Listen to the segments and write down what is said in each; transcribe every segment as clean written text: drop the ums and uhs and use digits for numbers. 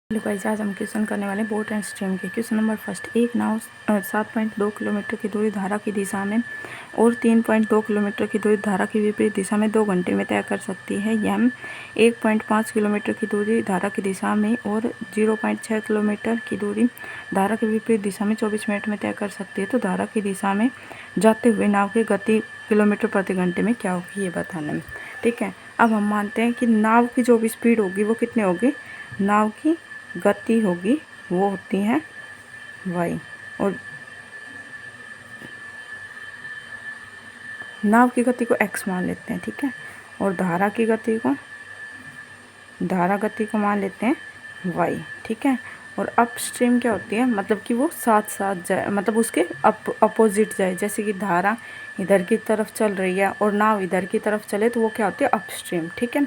Hello guys, आज हम question करने वाले बोट एंड स्ट्रीम के। क्वेश्चन नंबर फर्स्ट, एक नाव 7.2 किलोमीटर की दूरी धारा की दिशा में और 3.2 किलोमीटर की दूरी धारा की विपरीत दिशा में 2 घंटे में तय कर सकती है। यह 1.5 किलोमीटर की दूरी धारा की दिशा में और 0.6 किलोमीटर की दूरी धारा की विपरीत दिशा में 24 मिनट में तय कर सकती है। तो धारा की दिशा में जाते हुए नाव की गति किलोमीटर प्रति घंटे में क्या होगी, ये बताना है। ठीक है, अब हम मानते हैं कि नाव की जो भी स्पीड होगी वो कितनी होगी, नाव की गति होगी वो होती है y, और नाव की गति को x मान लेते हैं। ठीक है, और धारा गति को मान लेते हैं y। ठीक है, और अपस्ट्रीम क्या होती है, मतलब कि वो साथ साथ जाए, मतलब उसके अपोजिट जाए। जैसे कि धारा इधर की तरफ चल रही है और नाव इधर की तरफ चले तो वो क्या होती है, अपस्ट्रीम। ठीक है,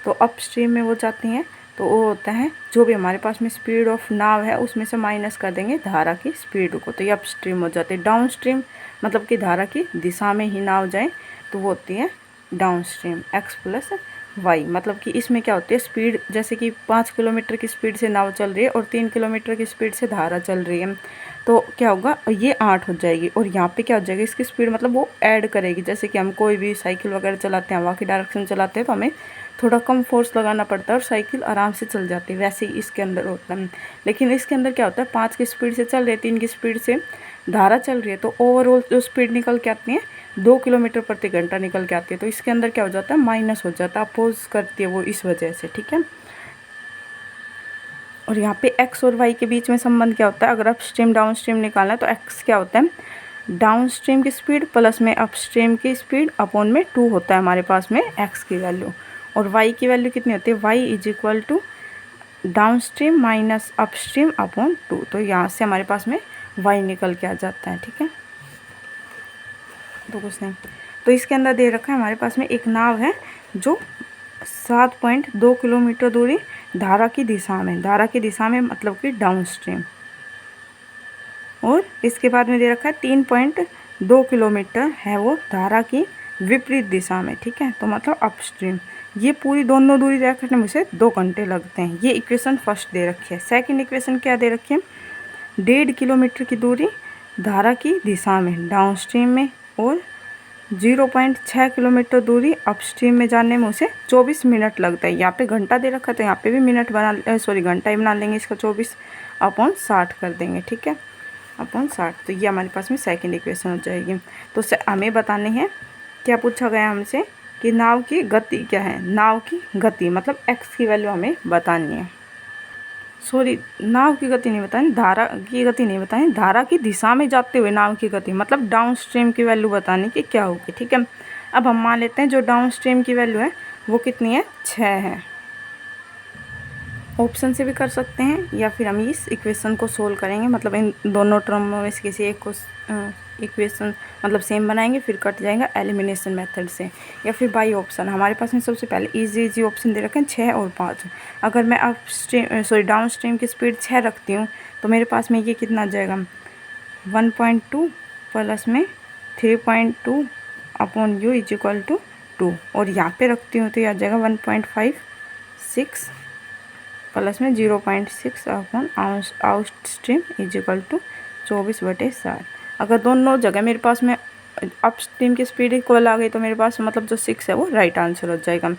तो अपस्ट्रीम में वो जाती हैं तो वो होता है जो भी हमारे पास में स्पीड ऑफ नाव है उसमें से माइनस कर देंगे धारा की स्पीड को, तो ये अपस्ट्रीम हो जाती है। डाउन स्ट्रीम मतलब कि धारा की दिशा में ही नाव जाए तो वो होती है downstream, x plus y. मतलब कि इसमें क्या होती है, स्पीड जैसे कि 5 किलोमीटर की स्पीड से नाव चल रही है और 3 किलोमीटर की स्पीड से धारा चल रही है, तो क्या होगा, ये 8 हो जाएगी। और यहाँ पे क्या हो जाएगी, इसकी स्पीड मतलब वो ऐड करेगी। जैसे कि हम कोई भी साइकिल वगैरह चलाते हैं, हवा की डायरेक्शन चलाते हैं तो हमें थोड़ा कम फोर्स लगाना पड़ता है और साइकिल आराम से चल जाती है, वैसे ही इसके अंदर होता है। लेकिन इसके अंदर क्या होता है, 5 की स्पीड से चल रही है, 3 की स्पीड से धारा चल रही है, तो ओवरऑल जो स्पीड निकल के आती है 2 किलोमीटर प्रति घंटा निकल के आती है। तो इसके अंदर क्या हो जाता है, माइनस हो जाता है, अपोज करती है वो इस वजह से। ठीक है, और यहाँ पे x और y के बीच में संबंध क्या होता है, अगर अपस्ट्रीम डाउन स्ट्रीम निकालना है तो x क्या होता है, डाउन स्ट्रीम की स्पीड प्लस में अपस्ट्रीम की स्पीड अपॉन में 2 होता है हमारे पास में x की वैल्यू। और y की वैल्यू कितनी होती है, y is equal to downstream minus upstream upon 2। तो यहाँ से हमारे पास में y निकल के आ जाता है। ठीक है, तो कुछ नहीं, तो इसके अंदर दे रखा है हमारे पास में एक नाव है जो 7.2 किलोमीटर दूरी धारा की दिशा में मतलब कि डाउन स्ट्रीम, और इसके बाद में दे रखा है 3.2 किलोमीटर है वो धारा की विपरीत दिशा में। ठीक है, तो मतलब अपस्ट्रीम। ये पूरी दोनों दूरी तय करने में से 2 घंटे लगते हैं। ये इक्वेशन फर्स्ट दे रखी है। सेकंड इक्वेशन क्या दे रखी है, 1.5 किलोमीटर की दूरी धारा की दिशा में डाउन स्ट्रीम में और 0.6 किलोमीटर दूरी अपस्ट्रीम में जाने में उसे 24 मिनट लगता है। यहाँ पे घंटा दे रखा है तो यहाँ पे भी मिनट घंटा ही बना लेंगे, इसका 24/60 कर देंगे। ठीक है, अपॉन 60। तो ये हमारे पास में सेकंड इक्वेशन हो जाएगी। तो हमें बताने हैं, क्या पूछा गया हमसे कि नाव की गति क्या है, नाव की गति मतलब x की वैल्यू हमें बतानी है। सॉरी, नाव की गति नहीं बतानी, धारा की गति नहीं बतानी, धारा की दिशा में जाते हुए नाव की गति मतलब डाउन स्ट्रीम की वैल्यू बतानी कि क्या होगी। ठीक है, अब हम मान लेते हैं जो डाउन स्ट्रीम की वैल्यू है वो कितनी है, 6 है। ऑप्शन से भी कर सकते हैं या फिर हम इस इक्वेशन को सोल्व करेंगे, मतलब इन दोनों टर्मों में से किसी एक को इक्वेशन मतलब सेम बनाएंगे, फिर कट जाएगा एलिमिनेशन मेथड से, या फिर बाई ऑप्शन। हमारे पास में सबसे पहले इजी ऑप्शन दे रखे हैं 6 और 5। अगर मैं डाउन स्ट्रीम की स्पीड 6 रखती हूँ तो मेरे पास में ये कितना आ जाएगा, 1.2 प्लस में 3.2 upon u is equal to 2, और यहाँ पे रखती हूँ तो ये आ जाएगा 1.56 प्लस में 0.6 upon out stream is equal to 24/60। अगर दोनों जगह मेरे पास में अप स्ट्रीम की स्पीड इक्वल आ गई तो मेरे पास मतलब जो 6 है वो राइट आंसर हो जाएगा।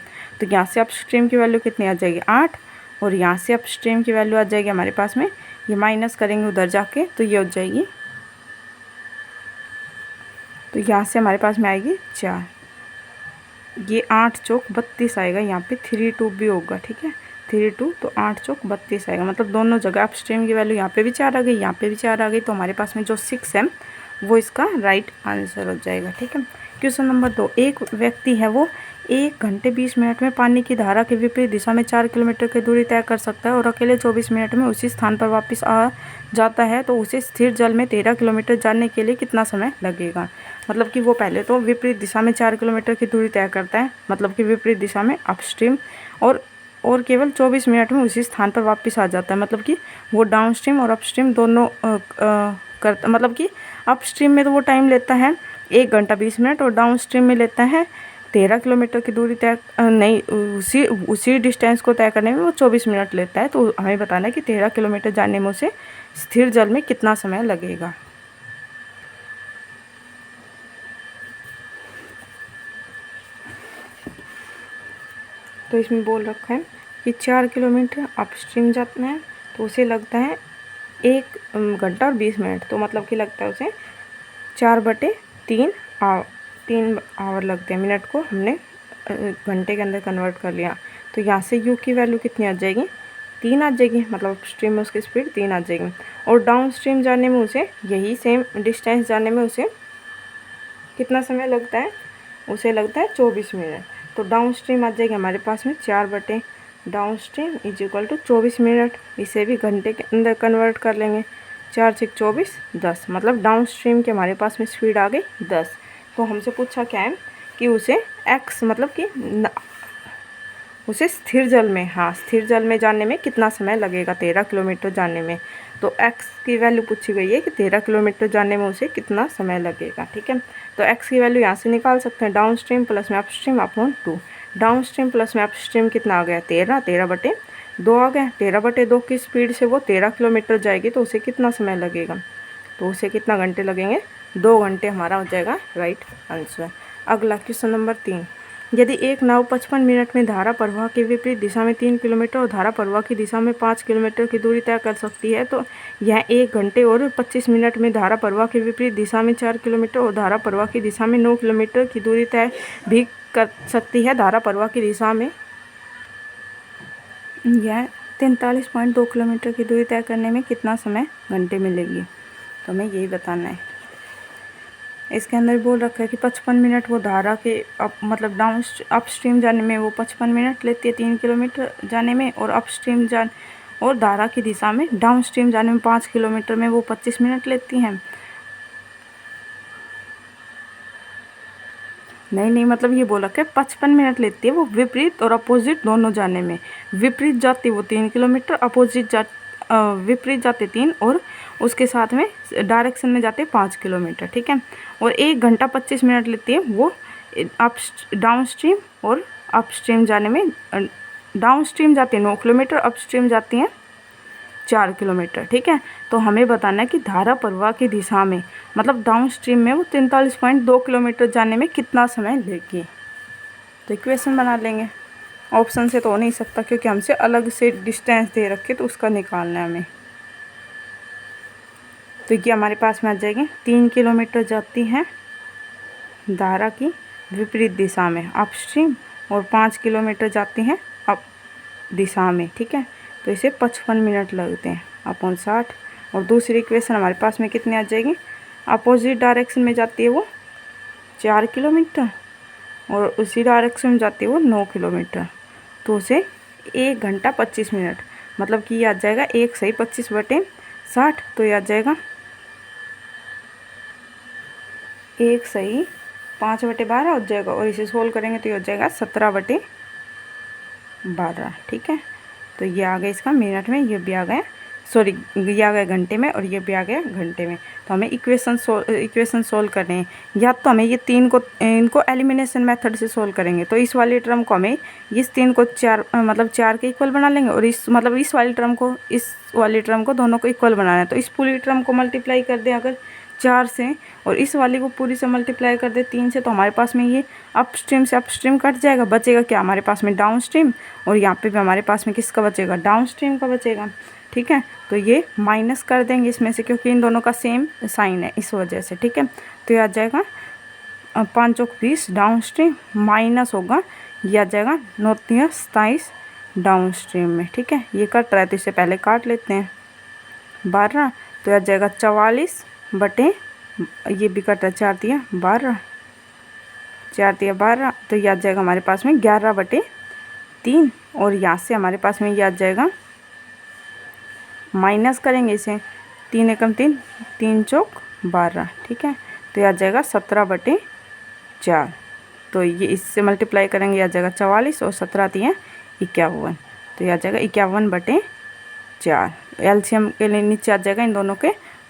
तो यहाँ से अप स्ट्रीम की वैल्यू कितनी आ जाएगी, 8, और यहाँ से अप स्ट्रीम की वैल्यू आ जाएगी हमारे पास में, ये माइनस करेंगे उधर जाके तो ये हो जाएगी, तो यहाँ से हमारे पास में आएगी 4, ये 8 चौक 32 आएगा, यहाँ पे 3 2 भी होगा। ठीक है, 3 2 तो 8 चौक 32 आएगा, मतलब दोनों जगह अपस्ट्रीम की वैल्यू यहाँ पे भी 4 आ गई, यहाँ पे भी 4 आ गई, तो हमारे पास में जो 6 है वो इसका राइट आंसर हो जाएगा। ठीक है, क्वेश्चन नंबर 2, एक व्यक्ति है वो 1 घंटे 20 मिनट में पानी की धारा के विपरीत दिशा में 4 किलोमीटर की दूरी तय कर सकता है और अकेले 24 मिनट में उसी स्थान पर वापस आ जाता है, तो उसे स्थिर जल में 13 किलोमीटर जाने के लिए कितना समय लगेगा। मतलब कि वो पहले तो विपरीत दिशा में 4 किलोमीटर की दूरी तय करता है, मतलब कि विपरीत दिशा में अपस्ट्रीम, और केवल 24 मिनट में उसी स्थान पर वापस आ जाता है। मतलब कि वो डाउन स्ट्रीम और अपस्ट्रीम दोनों करता, मतलब कि अपस्ट्रीम में तो वो टाइम लेता है 1 घंटा 20 मिनट और डाउन स्ट्रीम में लेता है 13 किलोमीटर की दूरी तय नहीं, उसी डिस्टेंस को तय करने में वो 24 मिनट लेता है। तो हमें बताना है कि 13 किलोमीटर जाने में उसे स्थिर जल में कितना समय लगेगा। तो इसमें बोल रखा है कि 4 किलोमीटर अपस्ट्रीम जाना है तो उसे लगता है 1 घंटा और 20 मिनट। तो मतलब कि लगता है उसे 4/3 आवर लगते हैं। मिनट को हमने घंटे के अंदर कन्वर्ट कर लिया। तो यहाँ से u की वैल्यू कितनी आ जाएगी, 3 आ जाएगी। मतलब अपस्ट्रीम में उसकी स्पीड 3 आ जाएगी। और डाउन स्ट्रीम जाने में उसे यही सेम डिस्टेंस जाने में उसे कितना समय लगता है, उसे लगता है 24 मिनट। तो डाउन स्ट्रीम आ जाएगी हमारे पास में 4 downstream is equal to 24 minute. इसे भी घंटे के अंदर कन्वर्ट कर लेंगे। 4 6 24 10, मतलब डाउन स्ट्रीम के हमारे पास में स्पीड आ गई 10। तो हमसे पूछा क्या है कि उसे x मतलब कि उसे स्थिर जल में, हाँ स्थिर जल में जाने में कितना समय लगेगा 13 किलोमीटर जाने में। तो x की वैल्यू पूछी गई है कि 13 किलोमीटर जाने में उसे कितना समय लगेगा। ठीक है, तो x की वैल्यू यहाँ से निकाल सकते हैं, डाउन स्ट्रीम प्लस में upstream upon 2। Down stream plus में अपस्ट्रीम कितना आ गया, 13, 13/2 आ गया। 13/2 की स्पीड से वो 13 किलोमीटर जाएगी तो उसे कितना समय लगेगा, तो उसे कितना घंटे लगेंगे, 2 घंटे हमारा हो जाएगा राइट आंसर। अगला क्वेश्चन नंबर 3, यदि एक नाव 55 मिनट में धारा प्रवाह के विपरीत दिशा में 3 किलोमीटर और धारा प्रवाह की दिशा में 5 किलोमीटर की दूरी तय कर सकती है तो यह 1 घंटे और 25 मिनट में धारा प्रवाह के विपरीत दिशा में 4 किलोमीटर और धारा प्रवाह की दिशा में 9 किलोमीटर की दूरी तय भी कर सकती है। धारा प्रवाह की दिशा में यह 43.2 किलोमीटर की दूरी तय करने में कितना समय घंटे मिलेगी, तो हमें यही बताना है। इसके अंदर बोल रखा है कि 55 मिनट वो धारा के मतलब डाउन अपस्ट्रीम जाने में वो 55 मिनट लेती है 3 किलोमीटर जाने में, और अपस्ट्रीम और धारा की दिशा में डाउन स्ट्रीम जाने में 5 किलोमीटर में वो 25 मिनट लेती हैं। नहीं, मतलब ये बोल रखा है 55 मिनट लेती है वो विपरीत और अपोजिट दोनों जाने में। विपरीत जाती वो 3 किलोमीटर, अपोजिट विपरीत जाते 3, और उसके साथ में डायरेक्शन में जाते 5 किलोमीटर। ठीक है, और 1 घंटा 25 मिनट लेती है वो डाउन स्ट्रीम और अपस्ट्रीम जाने में। डाउन स्ट्रीम जाती है 9 किलोमीटर, अपस्ट्रीम जाती हैं 4 किलोमीटर। ठीक है, तो हमें बताना है कि धारा प्रवाह की दिशा में मतलब डाउन स्ट्रीम में वो 43.2 किलोमीटर जाने में कितना समय लेगी। तो इक्वेशन बना लेंगे। ऑप्शन से तो हो नहीं सकता क्योंकि हमसे अलग से डिस्टेंस दे रखे, तो उसका निकालना है हमें। तो ये हमारे पास में आ जाएगी 3 किलोमीटर जाती है धारा की विपरीत दिशा में अपस्ट्रीम, और 5 किलोमीटर जाती हैं अप दिशा में। ठीक है, तो इसे 55 मिनट लगते हैं अपॉन 60। और दूसरी इक्वेशन हमारे पास में कितनी आ जाएगी, अपोजिट डायरेक्शन में जाती है वो 4 किलोमीटर और उसी डायरेक्शन में जाती है वो 9 किलोमीटर, तो उसे 1 घंटा 25 मिनट, मतलब कि ये आ जाएगा 1 सही 25/60। तो ये आ जाएगा 1 सही 5/12 हो जाएगा, और इसे सोल्व करेंगे तो ये हो जाएगा 17/12। ठीक है, तो ये आ गया इसका मिनट में, ये भी आ गया सॉरी ये आ गया घंटे में, और ये भी आ गया घंटे में। तो हमें इक्वेशन सोल्व करने हैं। या तो हमें ये तीन को इनको एलिमिनेशन मेथड से सोल्व करेंगे, तो इस वाले टर्म को हमें इस 3 को 4 मतलब 4 के इक्वल बना लेंगे, और इस मतलब इस वाली टर्म को इस वाली टर्म को दोनों को इक्वल बनाना है। तो इस पूरी टर्म को मल्टीप्लाई कर दें अगर 4 से, और इस वाली को पूरी से मल्टीप्लाई कर दे 3 से, तो हमारे पास में ये अपस्ट्रीम से अपस्ट्रीम कट जाएगा, बचेगा क्या हमारे पास में डाउन स्ट्रीम, और यहाँ पे भी हमारे पास में किसका बचेगा, डाउन स्ट्रीम का बचेगा। ठीक है, तो ये माइनस कर देंगे इसमें से क्योंकि इन दोनों का सेम साइन है इस वजह से। ठीक है, तो ये आ जाएगा 5 चौक 20 डाउन स्ट्रीम, माइनस होगा ये आ जाएगा 9 3 27 डाउन स्ट्रीम में। ठीक है, ये कट रहा है तो इससे पहले काट लेते हैं 12, तो आ जाएगा 44 बटे ये भी कट रहा है 4 3 12 4 3 12, तो ये आ जाएगा हमारे पास में 11/3, और यहाँ से हमारे पास में ये आ जाएगा माइनस करेंगे इसे 3 एकम 3 3 चौक 12। ठीक है, तो ये आ जाएगा 17/4, तो ये इससे मल्टीप्लाई करेंगे ये आ जाएगा 44 और 17 3 51, तो ये आ जाएगा 51/4। एलसीएम के लिए नीचे आ जाएगा इन दोनों के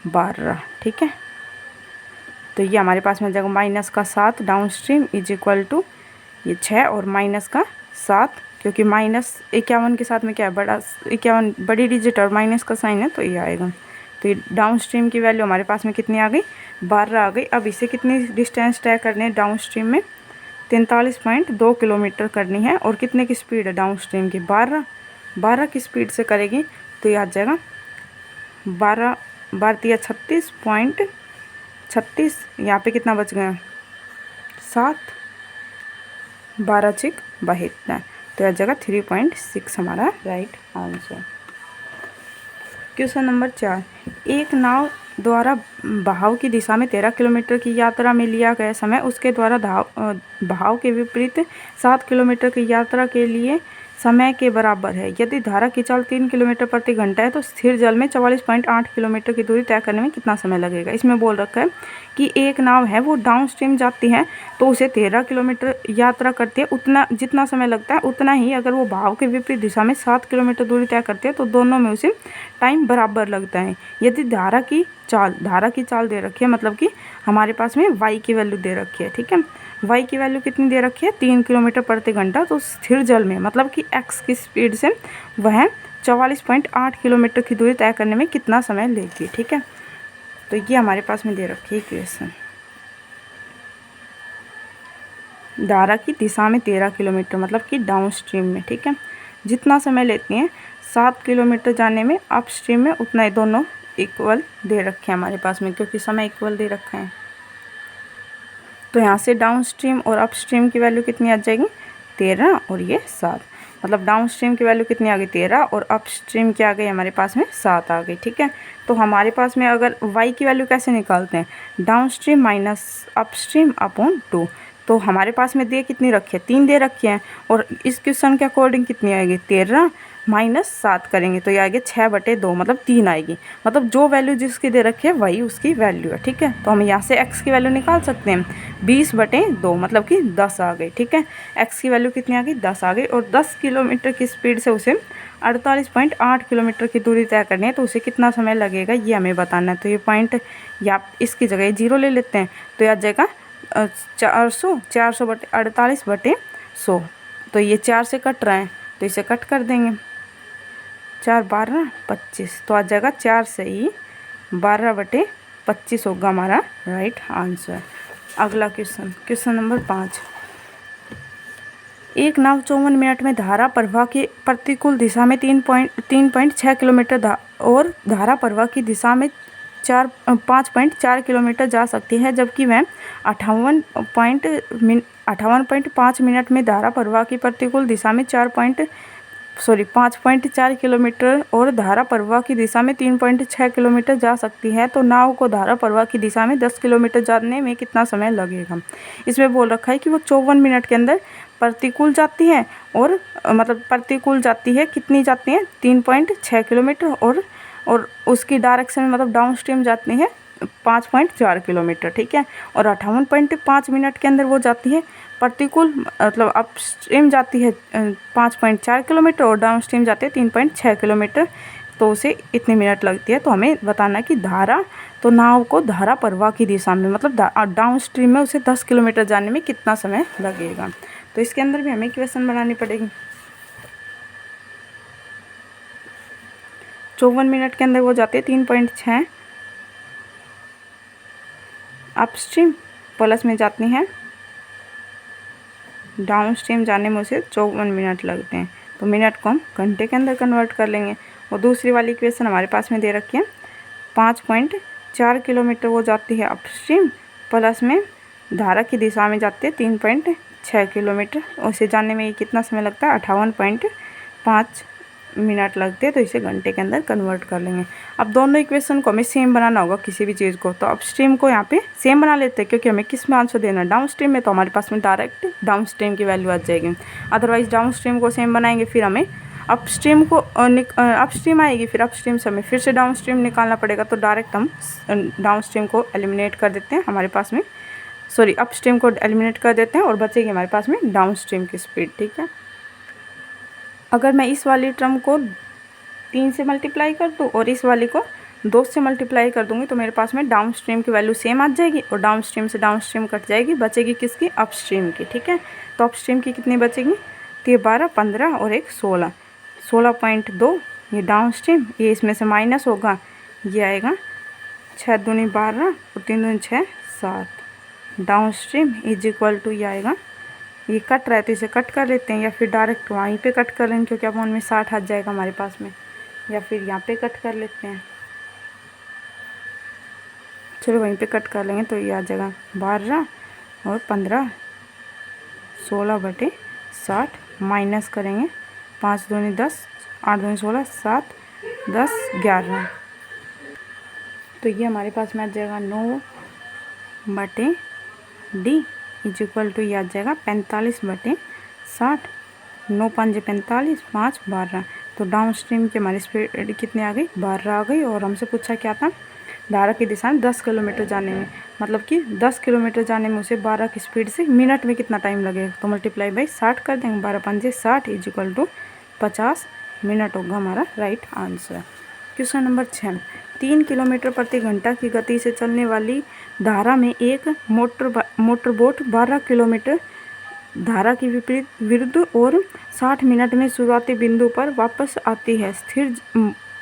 12। ठीक है, तो ये हमारे पास में आ जाएगा -7 downstream is equal to ये 6 और माइनस का 7, क्योंकि -51 के साथ में क्या है, बड़ा 51 बड़ी डिजिट और माइनस का साइन है, तो ये आएगा। तो ये डाउन स्ट्रीम की वैल्यू हमारे पास में कितनी आ गई, 12 आ गई। अब इसे कितनी डिस्टेंस तय करनी है डाउन स्ट्रीम में, 43.2 किलोमीटर करनी है। और कितने की स्पीड है डाउन स्ट्रीम की, 12 की स्पीड से करेगी। तो ये आ जाएगा 12 भारतीय 36.36, यहाँ पे कितना बच गया, 7, 12 चिक 72, तो यह जगह 3.6 हमारा राइट आंसर। क्वेश्चन नंबर 4, एक नाव द्वारा बहाव की दिशा में 13 किलोमीटर की यात्रा में लिया गया समय उसके द्वारा बहाव के विपरीत 7 किलोमीटर की यात्रा के लिए समय के बराबर है। यदि धारा की चाल 3 किलोमीटर प्रति घंटा है तो स्थिर जल में 44.8 किलोमीटर की दूरी तय करने में कितना समय लगेगा। इसमें बोल रखा है कि एक नाव है वो डाउन स्ट्रीम जाती है तो उसे 13 किलोमीटर यात्रा करती है, उतना जितना समय लगता है उतना ही अगर वो बहाव के विपरीत दिशा में 7 किलोमीटर दूरी तय करती है तो दोनों में उसे टाइम बराबर लगता है। यदि धारा की चाल दे रखी है, मतलब कि हमारे पास में y की वैल्यू दे रखी है, ठीक है, y की वैल्यू कितनी दे रखी है, 3 किलोमीटर प्रति घंटा, तो स्थिर जल में मतलब कि x की स्पीड से वह 44.8 किलोमीटर की दूरी तय करने में कितना समय लेगी। ठीक है, तो ये हमारे पास में दे रखी है इक्वेशन। धारा की दिशा में 13 किलोमीटर मतलब कि डाउन स्ट्रीम में, ठीक है, जितना समय लेती हैं 7 किलोमीटर जाने में, अप स्ट्रीम में उतना ही दोनों इक्वल दे रखे हैं हमारे पास में, क्योंकि समय इक्वल दे रखे हैं। तो यहाँ से डाउन स्ट्रीम और अप स्ट्रीम की वैल्यू कितनी आ जाएगी, 13 और ये 7, मतलब डाउन स्ट्रीम की वैल्यू कितनी आ गई 13 और अप स्ट्रीम की आ गई हमारे पास में 7 आ गई। ठीक है, तो हमारे पास में अगर y की वैल्यू कैसे निकालते हैं, down stream minus up stream upon 2, तो हमारे पास में दे कितनी रखी है, 3 दे रखी है, और इस क्वेश्चन के अकॉर्डिंग कितनी आएगी, 13 माइनस 7 करेंगे तो ये आएगी 6/2, मतलब 3 आएगी, मतलब जो वैल्यू जिसकी दे रखी है वही उसकी वैल्यू है। ठीक है, तो हम यहाँ से x की वैल्यू निकाल सकते हैं, 20/2 मतलब कि 10 आ गई। ठीक है, x की वैल्यू कितनी आ गई, 10 आ गई, और 10 किलोमीटर की स्पीड से उसे 48.8 किलोमीटर की दूरी तय करनी है, तो उसे कितना समय लगेगा ये हमें बताना है। तो ये पॉइंट या इसकी जगह 0 ले लेते हैं, तो यह आ जाएगा 400/48/100, तो ये 4 से कट रहा है तो इसे कट कर देंगे, 4 12 25, तो आ जाएगा 4 से ही 12/25 होगा हमारा राइट आंसर। अगला क्वेश्चन नंबर 5, एक नाव 54 मिनट में धारा प्रवाह की प्रतिकूल दिशा में 3.6 किलोमीटर और धारा प्रवाह की दिशा में 5.4 किलोमीटर जा सकती है, जबकि वह 58.5 मिनट में धारा प्रवाह की प्रतिकूल दिशा में 5.4 किलोमीटर और धारा प्रवाह की दिशा में 3.6 किलोमीटर जा सकती है, तो नाव को धारा प्रवाह की दिशा में 10 किलोमीटर जाने में कितना समय लगेगा। इसमें बोल रखा है कि वो 54 मिनट के अंदर प्रतिकूल जाती है, और मतलब प्रतिकूल जाती है, कितनी जाती है 3.6 किलोमीटर, और उसकी डायरेक्शन में मतलब डाउन स्ट्रीम जाती है 5.4 किलोमीटर। ठीक है, और 58.5 मिनट के अंदर वो जाती है प्रतिकूल, मतलब अप स्ट्रीम जाती है 5.4 किलोमीटर और डाउन स्ट्रीम जाती है 3.6 किलोमीटर, तो उसे इतनी मिनट लगती है। तो हमें बताना है कि धारा, तो नाव को धारा प्रवाह की दिशा में मतलब डाउन स्ट्रीम में उसे 10 किलोमीटर जाने में कितना समय लगेगा। तो इसके अंदर भी हमें इक्वेशन बनानी पड़ेगी। 54 मिनट के अंदर वो जाते हैं 3.6 अप स्ट्रीम, प्लस में जाती हैं डाउन स्ट्रीम जाने में उसे 54 मिनट लगते हैं, तो मिनट को हम घंटे के अंदर कन्वर्ट कर लेंगे। और दूसरी वाली इक्वेशन हमारे पास में दे रखी है 5.4 किलोमीटर वो जाती है अप स्ट्रीम, प्लस में धारा की दिशा में जाती है 3.6 किलोमीटर, उसे जाने में कितना समय लगता है 58.5 मिनट लगते हैं, तो इसे घंटे के अंदर कन्वर्ट कर लेंगे। अब दोनों इक्वेशन को हमें सेम बनाना होगा किसी भी चीज़ को, तो अप स्ट्रीम को यहाँ पे सेम बना लेते हैं, क्योंकि हमें किस में आंसर देना है डाउन स्ट्रीम में, तो हमारे पास में डायरेक्ट डाउन स्ट्रीम की वैल्यू आ जाएगी। अदरवाइज डाउन स्ट्रीम को सेम बनाएंगे, फिर हमें अप स्ट्रीम आएगी, फिर अप स्ट्रीम से हमें फिर से डाउन स्ट्रीम निकालना पड़ेगा, तो डायरेक्ट हम डाउन स्ट्रीम को एलिमिनेट कर देते हैं, हमारे पास में अप स्ट्रीम को एलिमिनेट कर देते हैं और बचेगी हमारे पास में डाउन स्ट्रीम की स्पीड। ठीक है, अगर मैं इस वाली टर्म को 3 से मल्टीप्लाई कर दूँ और इस वाली को 2 से मल्टीप्लाई कर दूंगी तो मेरे पास में डाउन स्ट्रीम की वैल्यू सेम आ जाएगी और डाउन स्ट्रीम से डाउन स्ट्रीम कट जाएगी, बचेगी किसकी, अप स्ट्रीम की। ठीक है, तो अप स्ट्रीम की कितनी बचेगी, तो ये 12, 15 और एक 16, 16.2 ये डाउन स्ट्रीम, ये इसमें से माइनस होगा, ये आएगा 6 दूनी 12 और 3 दूनी 6, 7 downstream is equal to ये आएगा, ये कट रहा है तो इसे कट कर लेते हैं या फिर डायरेक्ट वहीं पे कट कर लेंगे क्योंकि अपोन में 60 आ जाएगा हमारे पास में, या फिर यहाँ पे कट कर लेते हैं। चलो वहीं पे कट कर लेंगे तो ये आ जाएगा 12 और 15, 16/60 माइनस करेंगे 5 दूनी 10, 8 दूनी 16, 7, 10, 11, तो ये हमारे पास में आ जाएगा 9/D इज इक्वल टू ये आ जाएगा 45/60, 9 5 45, 5 12, तो डाउन स्ट्रीम की हमारी स्पीड कितनी आ गई, 12 आ गई। और हमसे पूछा क्या था, धारा की दिशा में 10 किलोमीटर जाने में, मतलब कि 10 किलोमीटर जाने में उसे 12 की स्पीड से मिनट में कितना टाइम लगेगा, तो मल्टीप्लाई बाई 60 कर देंगे, 12 5 60 इज इक्वल टू 50 मिनट होगा हमारा right answer. Question number 6, 3 kilometre प्रति घंटा की गति से चलने वाली धारा में एक मोटरबोट 12 किलोमीटर धारा की विपरीत विरुद्ध और 60 मिनट में शुरुआती बिंदु पर वापस आती है। स्थिर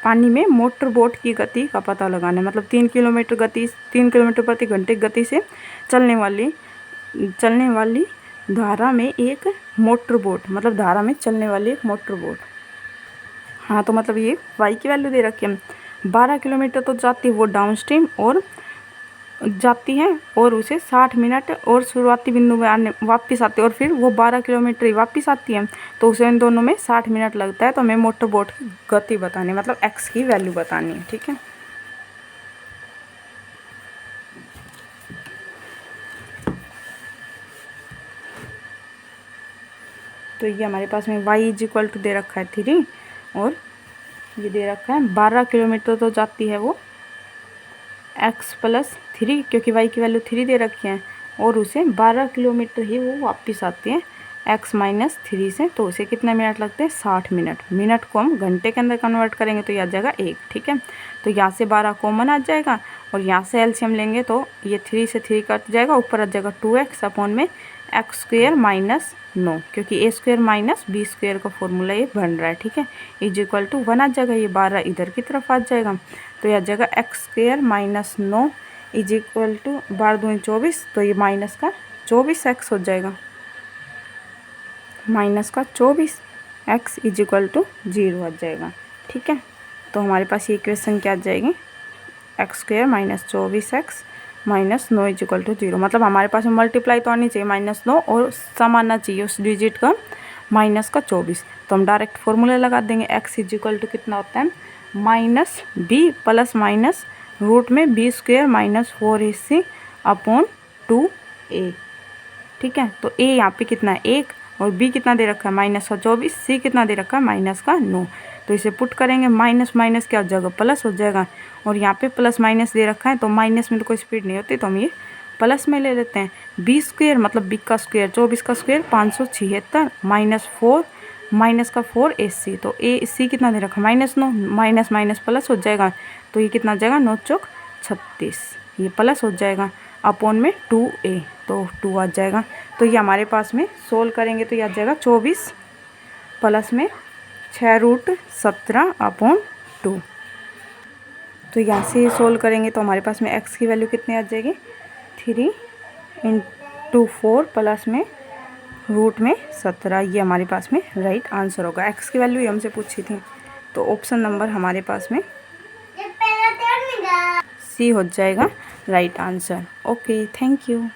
पानी में मोटर बोट की गति का पता लगाना है, मतलब 3 किलोमीटर प्रति घंटे की गति से चलने वाली धारा में एक मोटर बोट, मतलब धारा में चलने वाली एक मोटर बोट। हाँ, तो मतलब ये वाई की वैल्यू दे रखी है, 12 किलोमीटर तो जाती है वो डाउन स्ट्रीम और जाती है और उसे 60 मिनट और शुरुआती बिंदु में आने वापस आती है और फिर वो 12 किलोमीटर ही वापस आती है, तो उसे इन दोनों में 60 मिनट लगता है। तो हमें मोटर बोट की गति बतानी है, मतलब एक्स की वैल्यू बतानी है। ठीक है, तो ये हमारे पास में y इज इक्वल टू दे रखा है 3 और ये दे रखा है 12 किलोमीटर तो जाती है वो x + 3, क्योंकि y की वैल्यू 3 दे रखी है और उसे 12 किलोमीटर ही वो वापस आती है x - 3 से, तो उसे कितने मिनट लगते हैं, 60 मिनट। मिनट को हम घंटे के अंदर कन्वर्ट करेंगे तो ये आ जाएगा 1। ठीक है, तो यहाँ से 12 कॉमन आ जाएगा और यहाँ से एलसीएम लेंगे तो ये 3 से 3 कट जाएगा, ऊपर आ जाएगा 2x अपॉन में x² - 9, क्योंकि a² - b² का फॉर्मूला ये बन रहा है। ठीक है, इज इक्वल टू 1 आ जाएगा, ये 12 इधर की तरफ आ जाएगा, तो ये आ जाएगा x² - 9 इज इक्वल टू 12 दूनी 24, तो ये माइनस का 24x हो जाएगा, माइनस का 24x इज इक्वल टू 0 आ जाएगा। ठीक है, तो हमारे पास ये इक्वेशन क्या आ जाएगी, x² - 24x - 9 is equal to 0, मतलब हमारे पास में मल्टीप्लाई तो आनी चाहिए -9 और सम आना चाहिए उस डिजिट का -24, तो हम डायरेक्ट फॉर्मूला लगा देंगे। x इज इक्वल टू कितना होता है, -b प्लस माइनस रूट में b² - 4ac अपॉन 2a। ठीक है, तो a यहाँ पे कितना है 1 और b कितना दे रखा है -24, c कितना दे रखा है -9, तो इसे पुट करेंगे, माइनस माइनस क्या हो जाएगा, प्लस हो जाएगा, और यहाँ पे प्लस माइनस दे रखा है तो माइनस में तो कोई स्पीड नहीं होती, तो हम ये प्लस में ले लेते हैं। b² मतलब b का स्क्वायर 24 का स्क्वायर 576 -4 माइनस का 4ac, तो ac कितना दे रखा है -9, माइनस माइनस प्लस हो जाएगा, तो ये कितना आ जाएगा 9 चौक 36, ये प्लस हो जाएगा अपॉन में 2a, तो 2 आ जाएगा। तो ये हमारे पास में सोल्व करेंगे तो ये आ जाएगा 24 प्लस में 6√17 अपॉन 2, तो यहाँ से सोल्व करेंगे तो हमारे पास में x की वैल्यू कितनी आ जाएगी, 3 × 4 प्लस में रूट में 17, ये हमारे पास में राइट आंसर होगा। x की वैल्यू हमसे पूछी थी, तो ऑप्शन नंबर हमारे पास में सी हो जाएगा right answer. Okay, thank you.